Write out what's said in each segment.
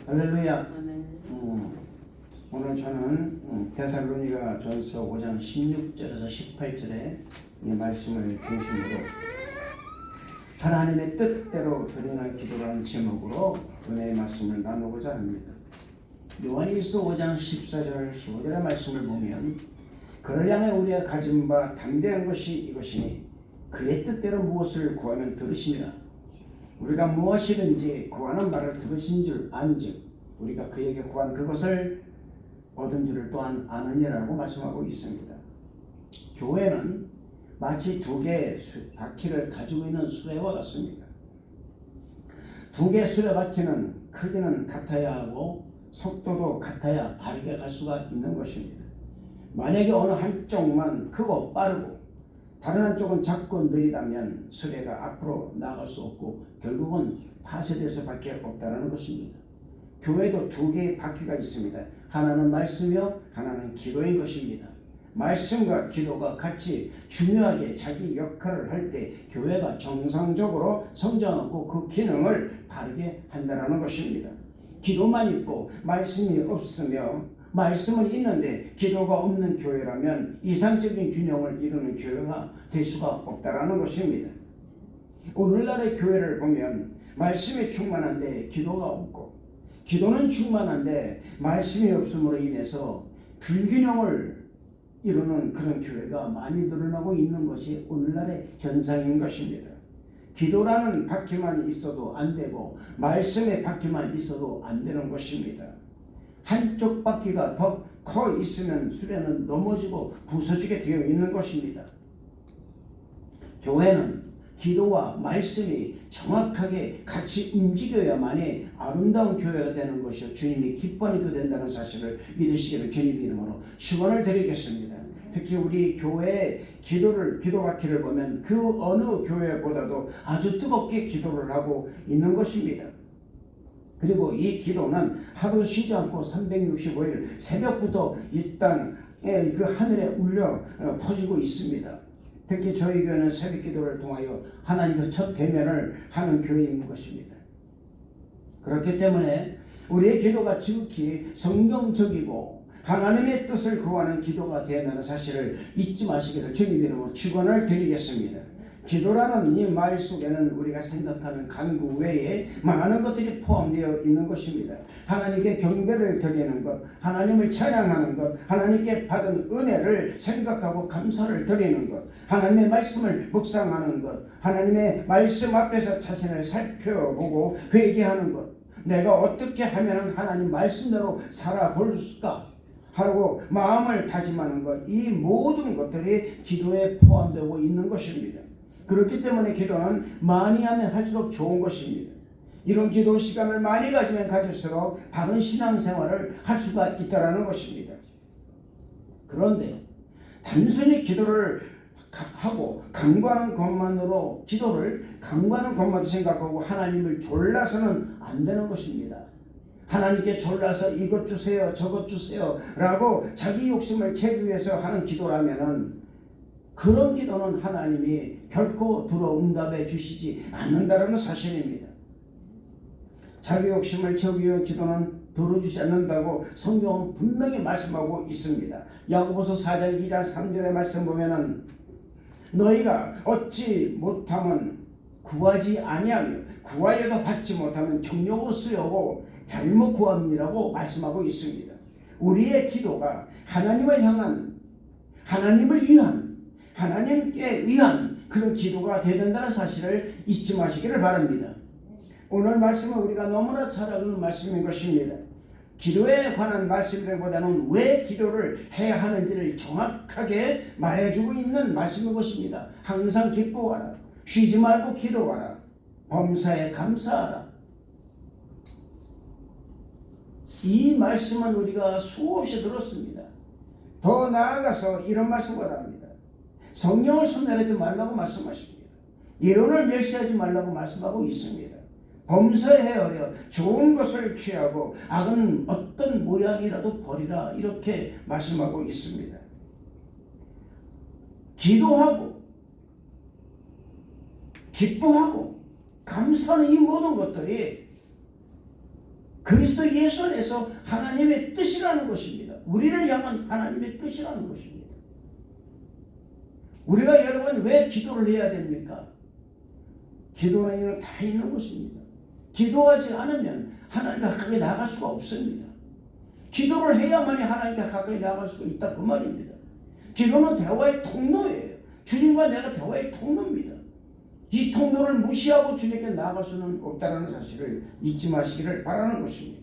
할렐루야. 아멘. 오늘 저는 데살로니가 전서 5장 16절에서 18절에 이 말씀을 중심으로 하나님의 뜻대로 드리는 기도라는 제목으로 은혜의 말씀을 나누고자 합니다. 요한일서 5장 14절 15절의 말씀을 보면 그를 향해 우리가 가진 바 담대한 것이 이것이니 그의 뜻대로 무엇을 구하면 들으시니라. 우리가 무엇이든지 구하는 말을 들으신 줄 안즉 우리가 그에게 구한 그것을 얻은 줄을 또한 아느니라고 말씀하고 있습니다. 교회는 마치 두 개의 바퀴를 가지고 있는 수레와 같습니다. 두 개의 수레바퀴는 크기는 같아야 하고 속도도 같아야 바르게 갈 수가 있는 것입니다. 만약에 어느 한쪽만 크고 빠르고 다른 한쪽은 작고 느리다면 수레가 앞으로 나갈 수 없고 결국은 파쇄될 수밖에 없다는 것입니다. 교회도 두 개의 바퀴가 있습니다. 하나는 말씀이요 하나는 기도인 것입니다. 말씀과 기도가 같이 중요하게 자기 역할을 할 때 교회가 정상적으로 성장하고 그 기능을 바르게 한다는 것입니다. 기도만 있고 말씀이 없으며 말씀은 있는데 기도가 없는 교회라면 이상적인 균형을 이루는 교회가 될 수가 없다는 것입니다. 오늘날의 교회를 보면 말씀이 충만한데 기도가 없고 기도는 충만한데 말씀이 없음으로 인해서 불균형을 이루는 그런 교회가 많이 늘어나고 있는 것이 오늘날의 현상인 것입니다. 기도라는 바퀴만 있어도 안 되고 말씀의 바퀴만 있어도 안 되는 것입니다. 한쪽 바퀴가 더 커 있으면 수레는 넘어지고 부서지게 되어 있는 것입니다. 교회는 기도와 말씀이 정확하게 같이 움직여야만이 아름다운 교회가 되는 것이요 주님이 기뻐하는 교회가 된다는 사실을 믿으시기를 주님 이름으로 축원을 드리겠습니다. 특히 우리 교회의 기도 바퀴를 보면 그 어느 교회보다도 아주 뜨겁게 기도를 하고 있는 것입니다. 그리고 이 기도는 하루 쉬지 않고 365일 새벽부터 이 땅 그 하늘에 울려 퍼지고 있습니다. 특히 저희 교회는 새벽 기도를 통하여 하나님과 첫 대면을 하는 교회인 것입니다. 그렇기 때문에 우리의 기도가 지극히 성경적이고 하나님의 뜻을 구하는 기도가 되어야하는 사실을 잊지 마시기를 주님 이름으로 축원을 드리겠습니다. 기도라는 이 말 속에는 우리가 생각하는 간구 외에 많은 것들이 포함되어 있는 것입니다. 하나님께 경배를 드리는 것, 하나님을 찬양하는 것, 하나님께 받은 은혜를 생각하고 감사를 드리는 것, 하나님의 말씀을 묵상하는 것, 하나님의 말씀 앞에서 자신을 살펴보고 회개하는 것, 내가 어떻게 하면 하나님 말씀대로 살아볼까 하고 마음을 다짐하는 것, 이 모든 것들이 기도에 포함되고 있는 것입니다. 그렇기 때문에 기도는 많이 하면 할수록 좋은 것입니다. 이런 기도 시간을 많이 가지면 가질수록 바른 신앙생활을 할 수가 있다는 것입니다. 그런데 단순히 기도를 하고 간구하는 것만으로 기도를 간구하는 것만 생각하고 하나님을 졸라서는 안 되는 것입니다. 하나님께 졸라서 이것 주세요 저것 주세요 라고 자기 욕심을 채우기 위해서 하는 기도라면은 그런 기도는 하나님이 결코 들어 응답해 주시지 않는다는 사실입니다. 자기 욕심을 채우기 위한 기도는 들어주지 않는다고 성경은 분명히 말씀하고 있습니다. 야고보서 4장 2장 3절의 말씀 보면은 너희가 얻지 못하면 구하지 아니하며 구하여도 받지 못하면 경력으로 쓰려고 잘못 구함이라고 말씀하고 있습니다. 우리의 기도가 하나님을 향한 하나님을 위한 하나님께 의한 그런 기도가 되어야 된다는 사실을 잊지 마시기를 바랍니다. 오늘 말씀은 우리가 너무나 잘 아는 말씀인 것입니다. 기도에 관한 말씀보다는 왜 기도를 해야 하는지를 정확하게 말해주고 있는 말씀인 것입니다. 항상 기뻐하라. 쉬지 말고 기도하라. 범사에 감사하라. 이 말씀은 우리가 수없이 들었습니다. 더 나아가서 이런 말씀을 합니다. 성령을 손내리지 말라고 말씀하십니다. 예언을 멸시하지 말라고 말씀하고 있습니다. 범사에 좋은 것을 취하고 악은 어떤 모양이라도 버리라 이렇게 말씀하고 있습니다. 기도하고 기뻐하고 감사하는 이 모든 것들이 그리스도 예수 안에서 하나님의 뜻이라는 것입니다. 우리를 향한 하나님의 뜻이라는 것입니다. 우리가 여러분 왜 기도를 해야 됩니까? 기도는 다 있는 것입니다. 기도하지 않으면 하나님과 가까이 나갈 수가 없습니다. 기도를 해야만이 하나님과 가까이 나갈 수가 있다 그 말입니다. 기도는 대화의 통로예요. 주님과 내가 대화의 통로입니다. 이 통로를 무시하고 주님께 나아갈 수는 없다는 사실을 잊지 마시기를 바라는 것입니다.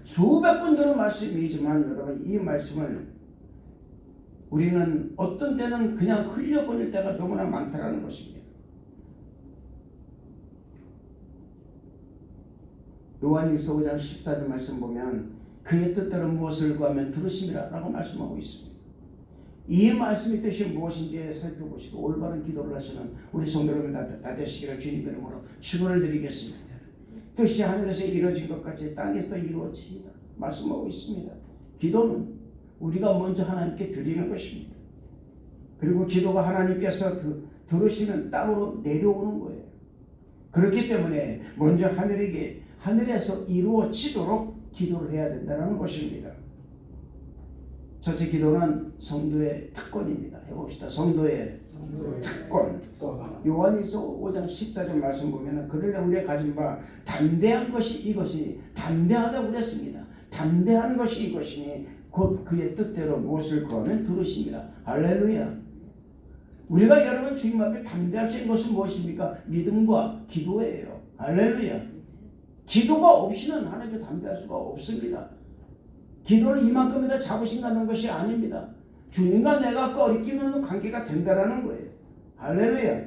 수백 번 들은 말씀이지만 여러분 이 말씀을 우리는 어떤 때는 그냥 흘려보낼 때가 너무나 많다는 것입니다. 요한일서 5장 14절 말씀 보면 그의 뜻대로 무엇을 구하면 들으심이라 라고 말씀하고 있습니다. 이 말씀의 뜻이 무엇인지 살펴보시고 올바른 기도를 하시는 우리 성도 여러분 다 되시기를 주님 이름으로 축원을 드리겠습니다. 뜻이 하늘에서 이루어진 것 같이 땅에서도 이루어집니다. 말씀하고 있습니다. 기도는 우리가 먼저 하나님께 드리는 것입니다. 그리고 기도가 하나님께서 들으시면 땅으로 내려오는 거예요. 그렇기 때문에 먼저 하늘에서 이루어지도록 기도를 해야 된다는 것입니다. 첫째 기도는 성도의 특권입니다. 해봅시다. 성도의 특권. 요한일서 5장 14절 말씀 보면 그러려 우리가 가진 바 담대한 것이 이것이니 담대하다고 그랬습니다. 담대한 것이 이것이니 곧 그의 뜻대로 무엇을 구하면 들으십니다. 할렐루야. 우리가 여러분 주님 앞에 담대할 수 있는 것은 무엇입니까? 믿음과 기도예요. 할렐루야. 기도가 없이는 하나님께 담대할 수가 없습니다. 기도를 이만큼이나 잡으신다는 것이 아닙니다. 주님과 내가 꺼리끼는 관계가 된다라는 거예요. 할렐루야.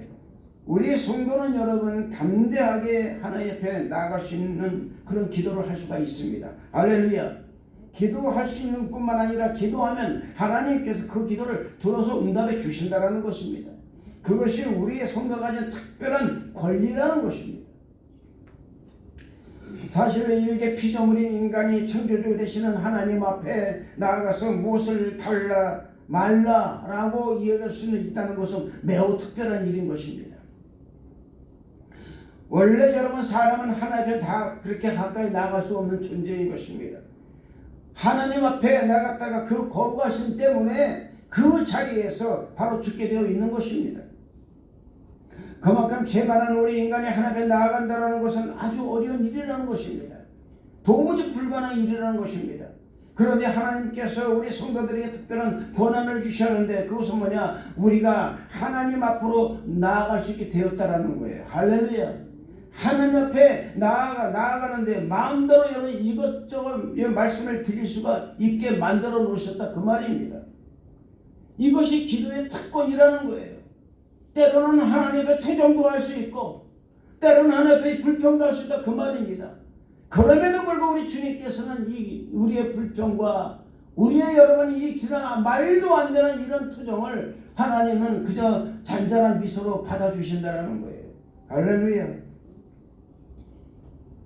우리 성도는 여러분 담대하게 하나님 앞에 나아갈 수 있는 그런 기도를 할 수가 있습니다. 할렐루야. 기도할 수 있는 뿐만 아니라 기도하면 하나님께서 그 기도를 들어서 응답해 주신다라는 것입니다. 그것이 우리의 성도가 가진 특별한 권리라는 것입니다. 사실은 일개 피조물인 인간이 창조주 되시는 하나님 앞에 나아가서 무엇을 달라 말라라고 이야기할 수 있다는 것은 매우 특별한 일인 것입니다. 원래 여러분 사람은 하나님 앞에 다 그렇게 가까이 나갈 수 없는 존재인 것입니다. 하나님 앞에 나갔다가 그 거룩하심 때문에 그 자리에서 바로 죽게 되어 있는 것입니다. 그만큼 죄 많은 우리 인간이 하나님 앞에 나아간다는 것은 아주 어려운 일이라는 것입니다. 도무지 불가능한 일이라는 것입니다. 그런데 하나님께서 우리 성도들에게 특별한 권한을 주셨는데 그것은 뭐냐? 우리가 하나님 앞으로 나아갈 수 있게 되었다라는 거예요. 할렐루야. 하나님 앞에 나아가는데 마음대로 여러분 이것저것 말씀을 드릴 수가 있게 만들어 놓으셨다 그 말입니다. 이것이 기도의 특권이라는 거예요. 때로는 하나님 앞에 투정도 할 수 있고 때로는 하나님 앞에 불평도 할 수 있다 그 말입니다. 그럼에도 불구하고 우리 주님께서는 이 우리의 불평과 우리의 여러분 이 지나 말도 안 되는 이런 투정을 하나님은 그저 잔잔한 미소로 받아주신다는 거예요. 할렐루야.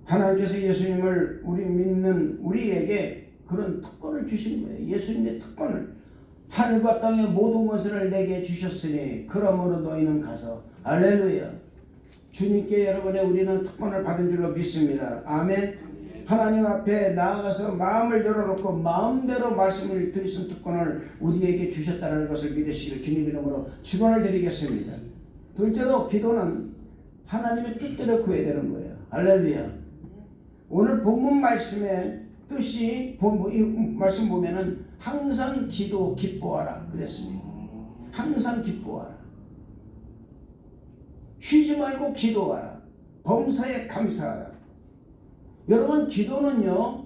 하나님께서 예수님을 우리 믿는 우리에게 그런 특권을 주신 거예요. 예수님의 특권을. 하늘과 땅의 모든 것을 내게 주셨으니 그러므로 너희는 가서 할렐루야. 주님께 여러분의 우리는 특권을 받은 줄로 믿습니다. 아멘. 하나님 앞에 나아가서 마음을 열어놓고 마음대로 말씀을 드리신 특권을 우리에게 주셨다는 것을 믿으시길 주님 이름으로 축원을 드리겠습니다. 둘째로 기도는 하나님의 뜻대로 구해야 되는 거예요. 할렐루야. 오늘 본문 말씀의 뜻이 이 말씀 보면은 항상 기도 기뻐하라 그랬습니다. 항상 기뻐하라. 쉬지 말고 기도하라. 범사에 감사하라. 여러분 기도는요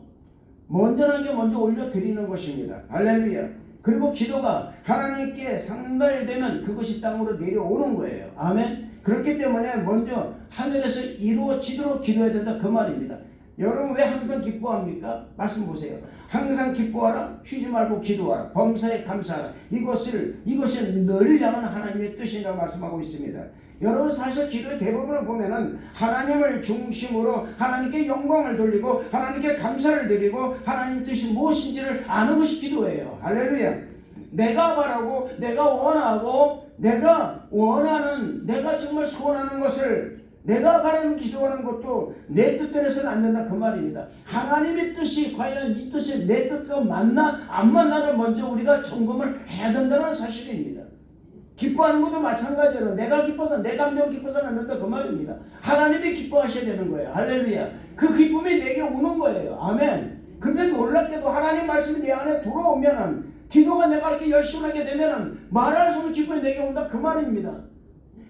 먼저 올려드리는 것입니다. 할렐루야. 그리고 기도가 하나님께 상달되면 그것이 땅으로 내려오는 거예요. 아멘. 그렇기 때문에 먼저 하늘에서 이루어지도록 기도해야 된다 그 말입니다. 여러분 왜 항상 기뻐합니까? 말씀 보세요. 항상 기뻐하라. 쉬지 말고 기도하라. 범사에 감사하라. 이것이 너를 향한 하나님의 뜻이라고 말씀하고 있습니다. 여러분 사실 기도의 대부분을 보면은 하나님을 중심으로 하나님께 영광을 돌리고 하나님께 감사를 드리고 하나님 뜻이 무엇인지를 아는 것이 기도예요. 할렐루야. 내가 바라고 내가 원하고 내가 원하는 내가 정말 소원하는 것을 내가 바라는 기도하는 것도 내 뜻대로서는 안 된다 그 말입니다. 하나님의 뜻이 과연 이 뜻이 내 뜻과 맞나 안 맞나를 먼저 우리가 점검을 해야 된다는 사실입니다. 기뻐하는 것도 마찬가지로 내가 기뻐서 내 감정 기뻐서는 안 된다 그 말입니다. 하나님이 기뻐하셔야 되는 거예요. 할렐루야. 그 기쁨이 내게 오는 거예요. 아멘. 근데 놀랍게도 하나님 말씀이 내 안에 들어오면은 기도가 내가 이렇게 열심히 하게 되면은 말할 수 없는 기쁨이 내게 온다 그 말입니다.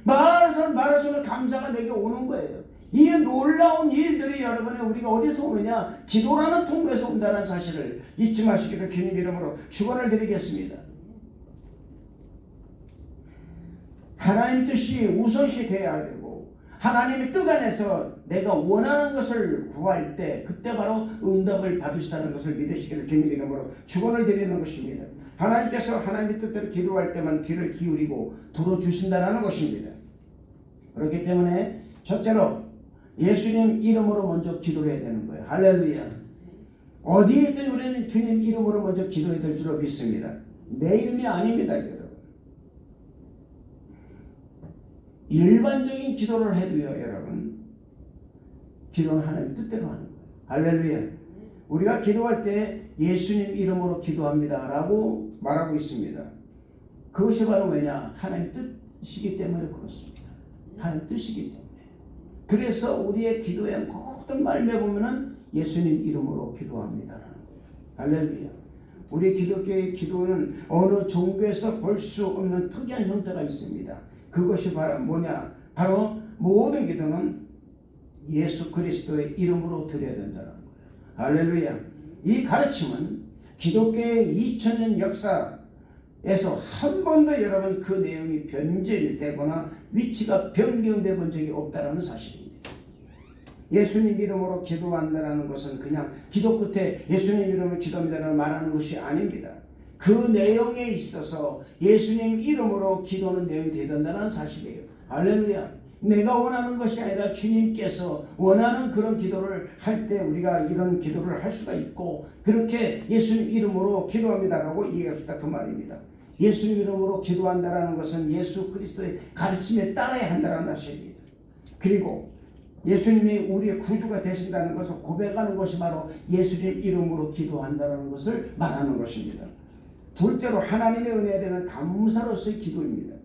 말할 수 없는 감사가 내게 오는 거예요. 이 놀라운 일들이 여러분의 우리가 어디서 오느냐 기도라는 통로에서 온다는 사실을 잊지 마시기를 주님 이름으로 축원을 드리겠습니다. 하나님 뜻이 우선시 돼야 되고 하나님의 뜻 안에서 내가 원하는 것을 구할 때 그때 바로 응답을 받으시다는 것을 믿으시기를 주님 이름으로 축원을 드리는 것입니다. 하나님께서 하나님의 뜻대로 기도할 때만 귀를 기울이고 들어주신다는 것입니다. 그렇기 때문에 첫째로 예수님 이름으로 먼저 기도를 해야 되는 거예요. 할렐루야. 어디에 있든 우리는 주님 이름으로 먼저 기도해야 될 줄로 믿습니다. 내 이름이 아닙니다. 여러분. 일반적인 기도를 해도요. 여러분. 기도는 하나님 뜻대로 하는 거예요. 할렐루야. 우리가 기도할 때 예수님 이름으로 기도합니다 라고 말하고 있습니다. 그것이 바로 왜냐? 하나님 뜻이기 때문에 그렇습니다. 하나님 뜻이기 때문에. 그래서 우리의 기도의 모든 말씀에 보면은 예수님 이름으로 기도합니다라는 거예요. 할렐루야. 우리 기독교의 기도는 어느 종교에서도 볼 수 없는 특이한 형태가 있습니다. 그것이 바로 뭐냐? 바로 모든 기도는 예수 그리스도의 이름으로 드려야 된다는 거예요. 할렐루야. 이 가르침은 기독교의 2000년 역사에서 한 번도 여러분 그 내용이 변질되거나 위치가 변경되어 본 적이 없다는 사실입니다. 예수님 이름으로 기도한다는 것은 그냥 기도 끝에 예수님 이름으로 기도합니다라고 말하는 것이 아닙니다. 그 내용에 있어서 예수님 이름으로 기도하는 내용이 되던다는 사실이에요. 할렐루야. 내가 원하는 것이 아니라 주님께서 원하는 그런 기도를 할 때 우리가 이런 기도를 할 수가 있고 그렇게 예수님 이름으로 기도합니다라고 이해할 수 있다 그 말입니다. 예수님 이름으로 기도한다라는 것은 예수 그리스도의 가르침에 따라야 한다는 사실입니다. 그리고 예수님이 우리의 구주가 되신다는 것을 고백하는 것이 바로 예수님 이름으로 기도한다는 것을 말하는 것입니다. 둘째로 하나님의 은혜에 대한 감사로서의 기도입니다.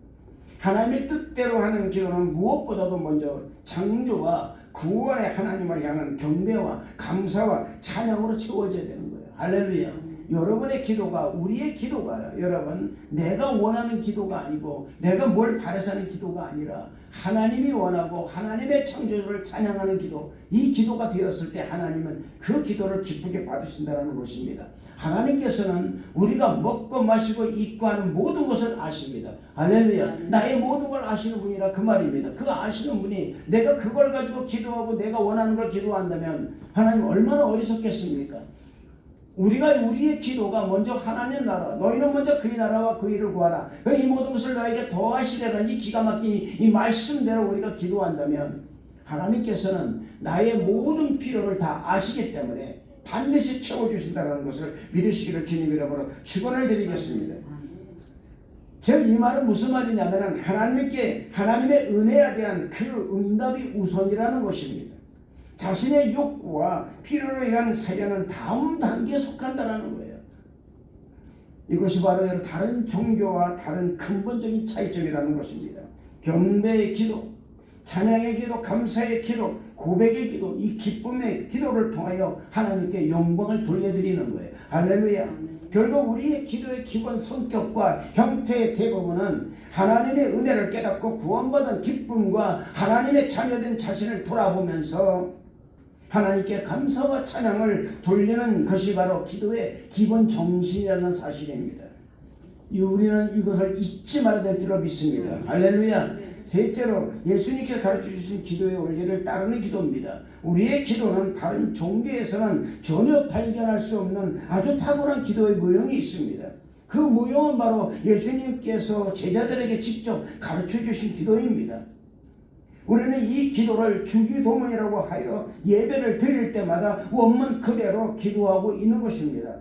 하나님의 뜻대로 하는 기도는 무엇보다도 먼저 창조와 구원의 하나님을 향한 경배와 감사와 찬양으로 채워져야 되는 거예요. 할렐루야. 여러분의 기도가 우리의 기도가 여러분 내가 원하는 기도가 아니고 내가 뭘 바라서 하는 기도가 아니라 하나님이 원하고 하나님의 창조주를 찬양하는 기도, 이 기도가 되었을 때 하나님은 그 기도를 기쁘게 받으신다는 것입니다. 하나님께서는 우리가 먹고 마시고 입고 하는 모든 것을 아십니다. 할렐루야. 나의 모든 걸 아시는 분이라 그 말입니다. 그 아시는 분이 내가 그걸 가지고 기도하고 내가 원하는 걸 기도한다면 하나님 얼마나 어리석겠습니까? 우리가 우리의 기도가 먼저 하나님 나라, 너희는 먼저 그의 나라와 그 일을 구하라. 이 모든 것을 너에게 더하시려는 이 기가 막힌 이 말씀대로 우리가 기도한다면 하나님께서는 나의 모든 필요를 다 아시기 때문에 반드시 채워주신다는 것을 믿으시기를 주님 이름으로 축원을 드리겠습니다. 즉 이 말은 무슨 말이냐면 하나님의 은혜에 대한 그 응답이 우선이라는 것입니다. 자신의 욕구와 필요를 위한 사려는 다음 단계에 속한다는 거예요. 이것이 바로 다른 종교와 다른 근본적인 차이점이라는 것입니다. 경배의 기도, 찬양의 기도, 감사의 기도, 고백의 기도, 이 기쁨의 기도를 통하여 하나님께 영광을 돌려드리는 거예요. 할렐루야. 결국 우리의 기도의 기본 성격과 형태의 대부분은 하나님의 은혜를 깨닫고 구원받은 기쁨과 하나님의 자녀된 자신을 돌아보면서 하나님께 감사와 찬양을 돌리는 것이 바로 기도의 기본 정신이라는 사실입니다. 우리는 이것을 잊지 말아야 될 줄로 믿습니다. 할렐루야. 셋째로 예수님께서 가르쳐 주신 기도의 원리를 따르는 기도입니다. 우리의 기도는 다른 종교에서는 전혀 발견할 수 없는 아주 탁월한 기도의 모형이 있습니다. 그 모형은 바로 예수님께서 제자들에게 직접 가르쳐 주신 기도입니다. 우리는 이 기도를 주기도문이라고 하여 예배를 드릴 때마다 원문 그대로 기도하고 있는 것입니다.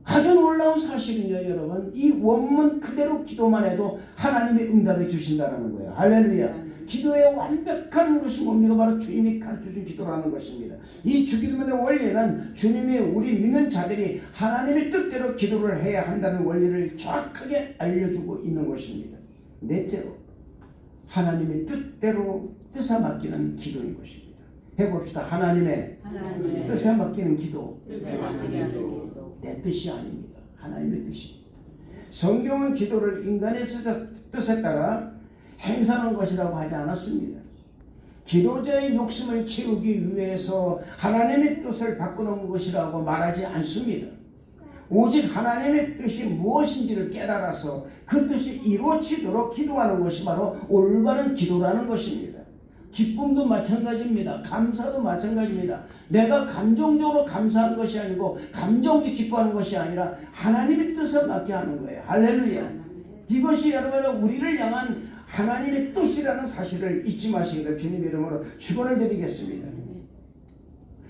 아주 놀라운 사실은요, 여러분. 이 원문 그대로 기도만 해도 하나님이 응답해 주신다는 거예요. 할렐루야. 기도의 완벽한 것이 뭡니까? 바로 주님이 가르쳐준 기도라는 것입니다. 이 주기도문의 원리는 주님이 우리 믿는 자들이 하나님의 뜻대로 기도를 해야 한다는 원리를 정확하게 알려주고 있는 것입니다. 넷째로 하나님의 뜻대로 뜻에 맡기는 기도인 것입니다. 해봅시다. 하나님의 뜻에 맡기는 기도. 내 뜻이 아닙니다. 하나님의 뜻이. 성경은 기도를 인간의 뜻에 따라 행사하는 것이라고 하지 않았습니다. 기도자의 욕심을 채우기 위해서 하나님의 뜻을 바꾸는 것이라고 말하지 않습니다. 오직 하나님의 뜻이 무엇인지를 깨달아서 그 뜻이 이루어지도록 기도하는 것이 바로 올바른 기도라는 것입니다. 기쁨도 마찬가지입니다. 감사도 마찬가지입니다. 내가 감정적으로 감사하는 것이 아니고 감정도 기뻐하는 것이 아니라 하나님의 뜻을 맡게 하는 거예요. 할렐루야. 이것이 여러분 우리를 향한 하나님의 뜻이라는 사실을 잊지 마시기를 주님의 이름으로 축원을 드리겠습니다.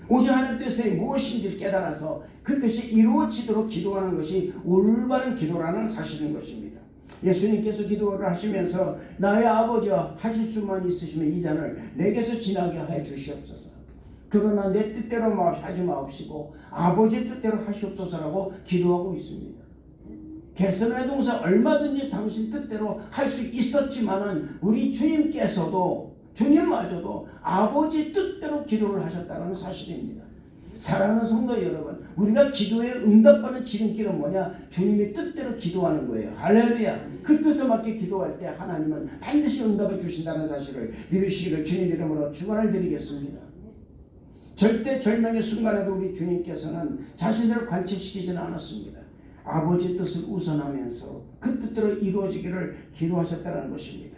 오직 하나님의 뜻이 무엇인지를 깨달아서 그 뜻이 이루어지도록 기도하는 것이 올바른 기도라는 사실인 것입니다. 예수님께서 기도를 하시면서 나의 아버지와 하실 수만 있으시면 이 잔을 내게서 지나게 해 주시옵소서. 그러나 내 뜻대로 하지 마옵시고 아버지의 뜻대로 하시옵소서라고 기도하고 있습니다. 개선의 동사 얼마든지 당신 뜻대로 할 수 있었지만은 우리 주님마저도 아버지의 뜻대로 기도를 하셨다는 사실입니다. 사랑하는 성도 여러분, 우리가 기도에 응답받는 지름길은 뭐냐? 주님의 뜻대로 기도하는 거예요. 할렐루야. 그 뜻에 맞게 기도할 때 하나님은 반드시 응답해 주신다는 사실을 믿으시기를 주님 이름으로 축원을 드리겠습니다. 절대 절명의 순간에도 우리 주님께서는 자신을 관철시키지는 않았습니다. 아버지의 뜻을 우선하면서 그 뜻대로 이루어지기를 기도하셨다는 것입니다.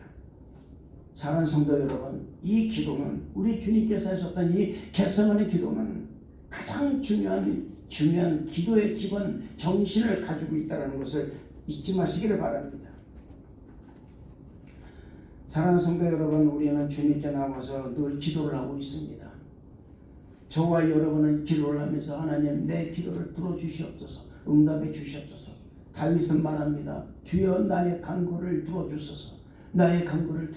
사랑하는 성도 여러분, 이 기도는 우리 주님께서 하셨던 이 겟세마네 기도는 가장 중요한 기도의 기본 정신을 가지고 있다는 것을 잊지 마시기를 바랍니다. 사랑하는 성도 여러분, 우리는 주님께 나와서 늘 기도를 하고 있습니다. 저와 여러분은 기도를 하면서 하나님 내 기도를 들어주시옵소서, 응답해 주시옵소서. 다윗은 말합니다. 주여 나의 간구를 들어주소서, 나의 간구를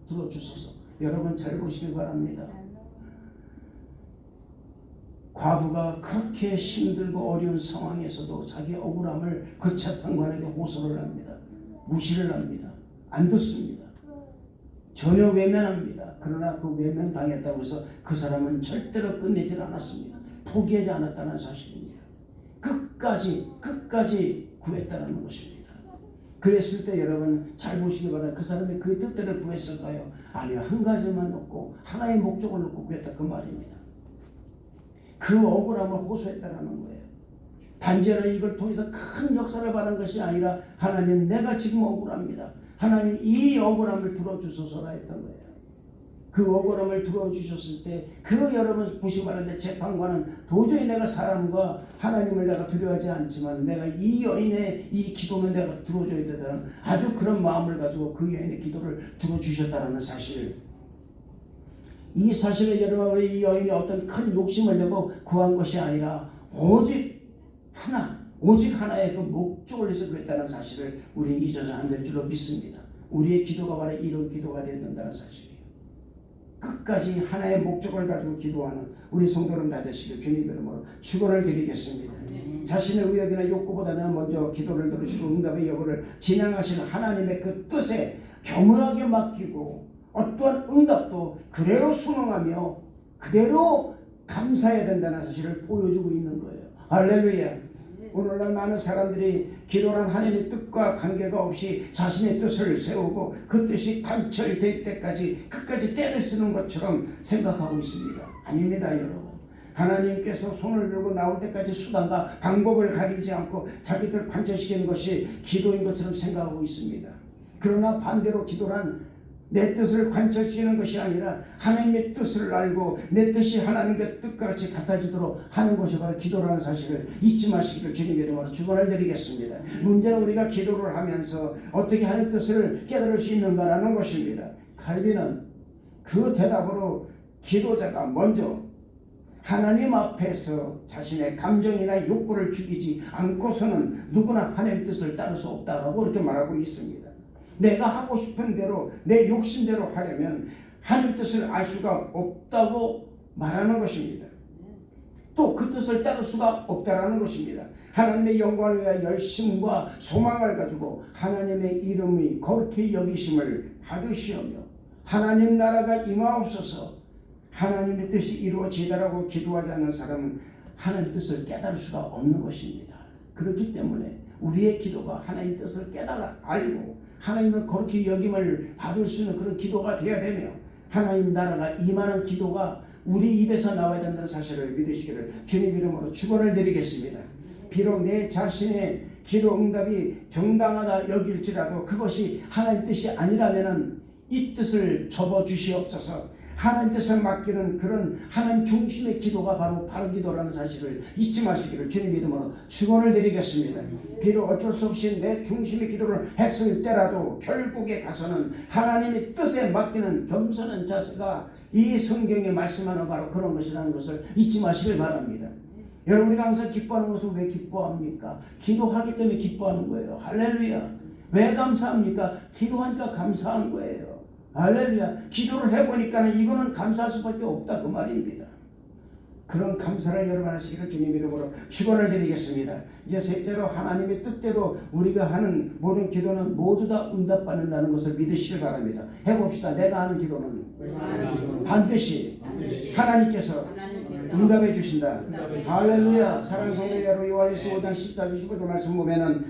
들어주소서. 여러분 잘 보시기 바랍니다. 과부가 그렇게 힘들고 어려운 상황에서도 자기 억울함을 그 재판관에게 호소를 합니다. 무시를 합니다. 안 듣습니다. 전혀 외면합니다. 그러나 그 외면당했다고 해서 그 사람은 절대로 끝내질 않았습니다. 포기하지 않았다는 사실입니다. 끝까지 구했다는 것입니다. 그랬을 때 여러분 잘 보시기 바랍니다. 그 사람이 그 뜻대로 구했을까요? 아니요. 한 가지만 놓고 하나의 목적을 놓고 구했다 그 말입니다. 그 억울함을 호소했다라는 거예요. 단지는 이걸 통해서 큰 역사를 바란 것이 아니라 하나님 내가 지금 억울합니다. 하나님 이 억울함을 들어주소서라 했던 거예요. 그 억울함을 들어주셨을 때 그 여러분 보시기 바랍니다. 재판관은 도저히 내가 사람과 하나님을 내가 두려워하지 않지만 내가 이 여인의 이 기도는 내가 들어줘야 되다는 아주 그런 마음을 가지고 그 여인의 기도를 들어주셨다는 사실. 이 사실을 여러분 이 여인이 어떤 큰 욕심을 내고 구한 것이 아니라 오직 하나의 그 목적을 위해서 그랬다는 사실을 우리는 잊어서 안 될 줄로 믿습니다. 우리의 기도가 바로 이런 기도가 된다는 사실이에요. 끝까지 하나의 목적을 가지고 기도하는 우리 성도는 다 되시길 주님 이름으로 축원을 드리겠습니다. 자신의 의욕이나 욕구보다는 먼저 기도를 들으시고 응답의 여부를 진행하시는 하나님의 그 뜻에 겸허하게 맡기고 어떠한 응답도 그대로 순응하며 그대로 감사해야 된다는 사실을 보여주고 있는 거예요. 할렐루야. 오늘날 많은 사람들이 기도란 하나님의 뜻과 관계가 없이 자신의 뜻을 세우고 그 뜻이 관철될 때까지 끝까지 때를 쓰는 것처럼 생각하고 있습니다. 아닙니다, 여러분. 하나님께서 손을 들고 나올 때까지 수단과 방법을 가리지 않고 자기들 관철시키는 것이 기도인 것처럼 생각하고 있습니다. 그러나 반대로 기도란 내 뜻을 관철시키는 것이 아니라 하나님의 뜻을 알고 내 뜻이 하나님의 뜻과 같이 같아지도록 하는 것이 바로 기도라는 사실을 잊지 마시기를 주님의 이름으로 축원을 드리겠습니다. 문제는 우리가 기도를 하면서 어떻게 하나님의 뜻을 깨달을 수 있는가라는 것입니다. 칼빈은 그 대답으로 기도자가 먼저 하나님 앞에서 자신의 감정이나 욕구를 죽이지 않고서는 누구나 하나님의 뜻을 따를 수 없다라고 이렇게 말하고 있습니다. 내가 하고 싶은 대로 내 욕심대로 하려면 하나님 뜻을 알 수가 없다고 말하는 것입니다. 또 그 뜻을 따를 수가 없다라는 것입니다. 하나님의 영광을 위하여 열심과 소망을 가지고 하나님의 이름이 거룩히 여기심을 받으시오며 하나님 나라가 임하옵소서. 하나님의 뜻이 이루어지다라고 기도하지 않는 사람은 하나님 뜻을 깨달을 수가 없는 것입니다. 그렇기 때문에 우리의 기도가 하나님 뜻을 깨달아 알고 하나님을 거룩히 여김을 받을 수 있는 그런 기도가 되어야 되며 하나님 나라가 임하는 기도가 우리 입에서 나와야 된다는 사실을 믿으시기를 주님 이름으로 축원을 드리겠습니다. 비록 내 자신의 기도 응답이 정당하다 여길지라도 그것이 하나님 뜻이 아니라면 이 뜻을 접어주시옵소서. 하나님 뜻을 맡기는 그런 하나님 중심의 기도가 바로 바른 기도라는 사실을 잊지 마시기를 주님 이름으로 축원을 드리겠습니다. 비록 어쩔 수 없이 내 중심의 기도를 했을 때라도 결국에 가서는 하나님의 뜻에 맡기는 겸손한 자세가 이 성경에 말씀하는 바로 그런 것이라는 것을 잊지 마시길 바랍니다. 여러분 우리가 항상 기뻐하는 것은 왜 기뻐합니까? 기도하기 때문에 기뻐하는 거예요. 할렐루야. 왜 감사합니까? 기도하니까 감사한 거예요. 할렐루야. 기도를 해보니까 이거는 감사할 수밖에 없다 그 말입니다. 그런 감사를 여러분 하시기를 주님 이름으로 축원을 드리겠습니다. 이제 셋째로 하나님의 뜻대로 우리가 하는 모든 기도는 모두 다 응답받는다는 것을 믿으시길 바랍니다. 해봅시다. 내가 하는 기도는 반드시 하나님께서 응답해 주신다. 할렐루야. 사랑하는 성도 여러분, 요한일서 5장 14절 15절 말씀 보면은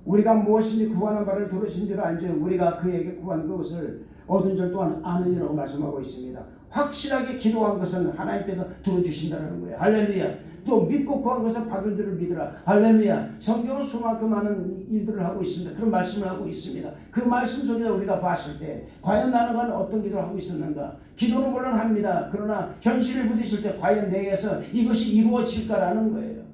우리가 무엇인지 구하는 바를 들으신 줄 알지 우리가 그에게 구한 그것을 얻은 줄 또한 아느니라고 말씀하고 있습니다. 확실하게 기도한 것은 하나님께서 들어주신다는 거예요. 할렐루야. 또 믿고 구한 것은 받은 줄을 믿으라. 할렐루야. 성경은 수많은 많은 일들을 하고 있습니다. 그런 말씀을 하고 있습니다. 그 말씀 속에서 우리가 봤을 때 과연 나는 어떤 기도를 하고 있었는가? 기도는 물론 합니다. 그러나 현실을 부딪힐 때 과연 내게서 이것이 이루어질까라는 거예요.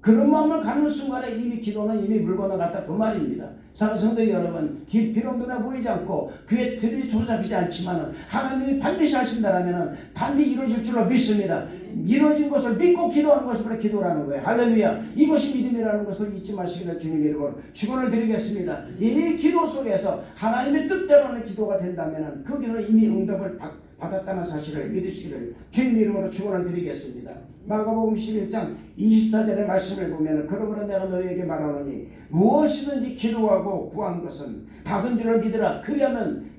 그런 마음을 갖는 순간에 이미 기도는 이미 물 건너갔다 그 말입니다. 사랑하는 성도 여러분, 비록 눈에 보이지 않고 귀에 들이 조잡히지 않지만 하나님이 반드시 하신다라면 반드시 이루어질 줄로 믿습니다. 이루어진 것을 믿고 기도하는 것이 바로 기도라는 거예요. 할렐루야. 이것이 믿음이라는 것을 잊지 마시기를 주님 이름으로 축원을 드리겠습니다. 이 기도 속에서 하나님의 뜻대로는 기도가 된다면 그 기도는 이미 응답을 받았다는 사실을 믿으시기를 주님 이름으로 축원을 드리겠습니다. 마가복음 11장 24절의 말씀을 보면 그러므로 내가 너희에게 말하노니 무엇이든지 기도하고 구한 것은 받은 줄을 믿으라. 그리하면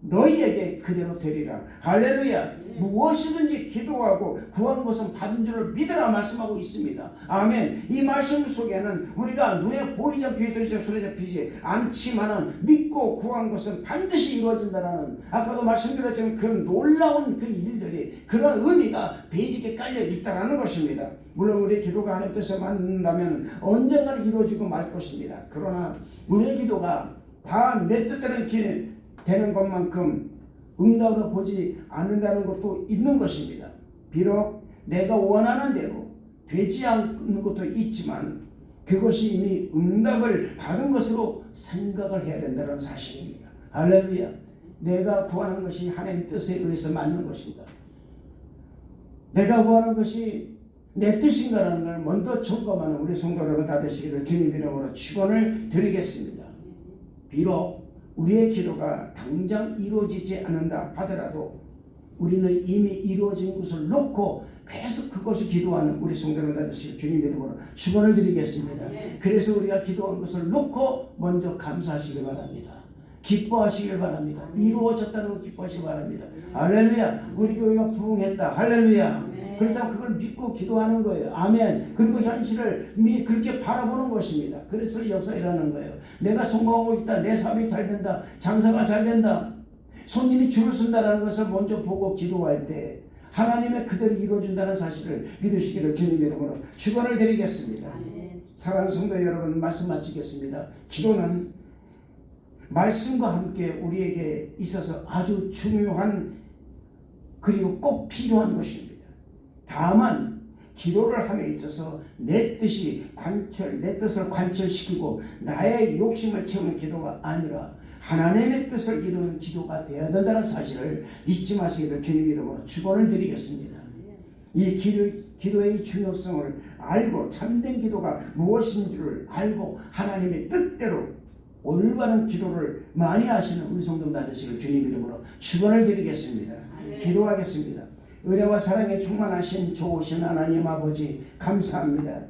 너희에게 그대로 되리라. 할렐루야. 무엇이든지 기도하고 구한 것은 받은 줄을 믿으라 말씀하고 있습니다. 아멘. 이 말씀 속에는 우리가 눈에 보이지 않고 귀에 들리지 손에 잡히지 않지만은 믿고 구한 것은 반드시 이루어진다라는 아까도 말씀드렸지만 그 놀라운 그 일들이 그런 의미가 베이직에 깔려 있다라는 것입니다. 물론 우리의 기도가 하나님 뜻에 맞는다면 언젠가는 이루어지고 말 것입니다. 그러나 우리의 기도가 다 내 뜻대로 되는 것만큼 응답으로 보지 않는다는 것도 있는 것입니다. 비록 내가 원하는 대로 되지 않는 것도 있지만 그것이 이미 응답을 받은 것으로 생각을 해야 된다는 사실입니다. 할렐루야. 내가 구하는 것이 하나님 뜻에 의해서 맞는 것인가? 내가 구하는 것이 내 뜻인가라는 걸 먼저 점검하는 우리 성도 여러분 다 되시기를 주님 이름으로 축원을 드리겠습니다. 비록 우리의 기도가 당장 이루어지지 않는다 하더라도 우리는 이미 이루어진 것을 놓고 계속 그것을 기도하는 우리 성도들 다 되시기를 주님 이름으로 축원을 드리겠습니다. 그래서 우리가 기도한 것을 놓고 먼저 감사하시길 바랍니다. 기뻐하시길 바랍니다. 이루어졌다는 걸 기뻐하시길 바랍니다. 할렐루야. 우리 교회가 부흥했다. 할렐루야. 그렇다면 그걸 믿고 기도하는 거예요. 아멘. 그리고 현실을 그렇게 바라보는 것입니다. 그래서 역사이라는 거예요. 내가 성공하고 있다. 내 삶이 잘 된다. 장사가 잘 된다. 손님이 줄을 쓴다는 것을 먼저 보고 기도할 때 하나님의 그대로 이루어준다는 사실을 믿으시기를 주님 이름으로 축원을 드리겠습니다. 사랑하는 성도 여러분, 말씀 마치겠습니다. 기도는 말씀과 함께 우리에게 있어서 아주 중요한 그리고 꼭 필요한 것입니다. 다만 기도를 함에 있어서 내 뜻을 관철시키고 나의 욕심을 채우는 기도가 아니라 하나님의 뜻을 이루는 기도가 되어야 된다는 사실을 잊지 마시기를 주님 이름으로 축원을 드리겠습니다. 이 기도의 중요성을 알고 참된 기도가 무엇인지를 알고 하나님의 뜻대로 올바른 기도를 많이 하시는 우리 성도들 되시길 주님 이름으로 축원을 드리겠습니다. 기도하겠습니다. 은혜와 사랑에 충만하신 좋으신 하나님 아버지 감사합니다.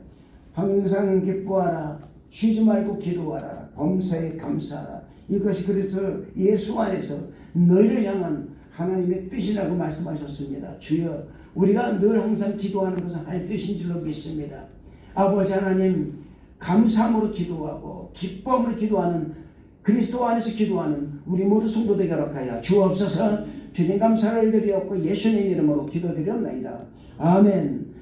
항상 기뻐하라. 쉬지 말고 기도하라. 범사에 감사하라. 이것이 그리스도 예수 안에서 너희를 향한 하나님의 뜻이라고 말씀하셨습니다. 주여, 우리가 늘 항상 기도하는 것은 하나님의 뜻인 줄로 믿습니다. 아버지 하나님, 감사함으로 기도하고 기쁨으로 기도하는, 그리스도 안에서 기도하는 우리 모두 성도되게 허락하여 주옵소서. 주님 감사를 드리옵고 예수님 이름으로 기도드렸나이다. 아멘.